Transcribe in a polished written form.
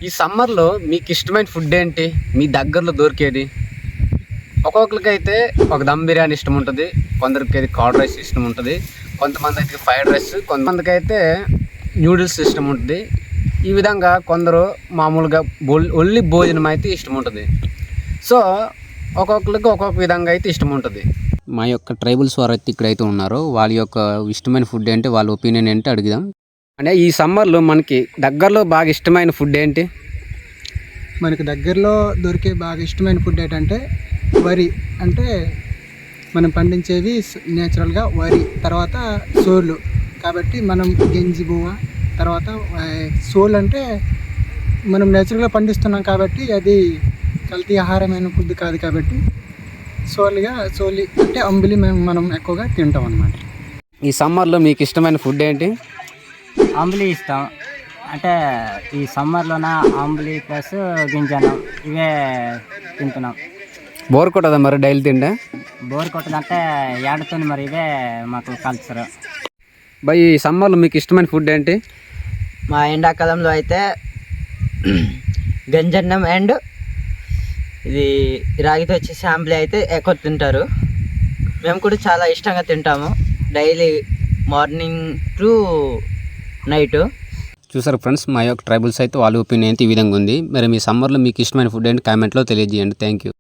ఈ సమ్మర్లో మీకు ఇష్టమైన ఫుడ్ ఏంటి? మీ దగ్గరలో దొరికేది? ఒక్కొక్కరికైతే ఒక దమ్ బిర్యానీ ఇష్టం ఉంటుంది, కొందరికి అయితే కర్డ్ రైస్ ఇష్టం ఉంటుంది, కొంతమంది అయితే ఫ్రైడ్ రైస్, కొంతమందికి అయితే న్యూడిల్స్ ఇష్టం ఉంటుంది. ఈ విధంగా కొందరు మామూలుగా ఒళ్ళి భోజనం అయితే ఇష్టం ఉంటుంది. సో ఒక్కొక్కరికి ఒక్కొక్క విధంగా అయితే ఇష్టం ఉంటుంది. మా యొక్క ట్రైబల్స్ వారు అయితే ఇక్కడైతే ఉన్నారో వాళ్ళ యొక్క ఇష్టమైన ఫుడ్ ఏంటి, వాళ్ళ ఒపీనియన్ ఏంటి అడుగుదాం. అంటే ఈ సమ్మర్లో మనకి దగ్గరలో బాగా ఇష్టమైన ఫుడ్ ఏంటి? మనకు దగ్గరలో దొరికే బాగా ఇష్టమైన ఫుడ్ ఏంటంటే వరి. అంటే మనం పండించేవి నేచురల్గా వరి, తర్వాత సోళ్ళు. కాబట్టి మనం గంజి బువ్వ, తర్వాత సోళ్ళు అంటే మనం నేచురల్గా పండిస్తున్నాం కాబట్టి అది కల్తీ ఆహారమైన ఫుడ్ కాదు. కాబట్టి సోలి అంటే అంబిలి మనం ఎక్కువగా తింటాం అన్నమాట. ఈ సమ్మర్లో మీకు ఇష్టమైన ఫుడ్ ఏంటి? అంబలి ఇష్టం. అంటే ఈ సమ్మర్లోన అంబలి ప్లస్ గింజనం ఇవే తింటున్నాం. బోర్ కొట్టదా మరి డైలీ తింటే? బోర్ కొట్టదంటే ఏడుతుంది మరి, ఇవే మాకు కల్చర్. బై ఈ సమ్మర్లో మీకు ఇష్టమైన ఫుడ్ ఏంటి? మా ఎండాకాలంలో అయితే గంజన్నం అండ్ ఇది రాగితో వచ్చేసి ఆంబ్లీ అయితే ఎక్కువ తింటారు. మేము కూడా చాలా ఇష్టంగా తింటాము డైలీ మార్నింగ్ టు నైట్. చూసారు ఫ్రెండ్స్, మా యొక్క ట్రైబల్స్ అయితే వాళ్ళ ఒపీనియన్ అయితే ఈ విధంగా ఉంది. మరి మీ సమ్మర్లో మీకు ఇష్టమైన ఫుడ్ ఏంటి కామెంట్లో తెలియజేయండి. Thank you.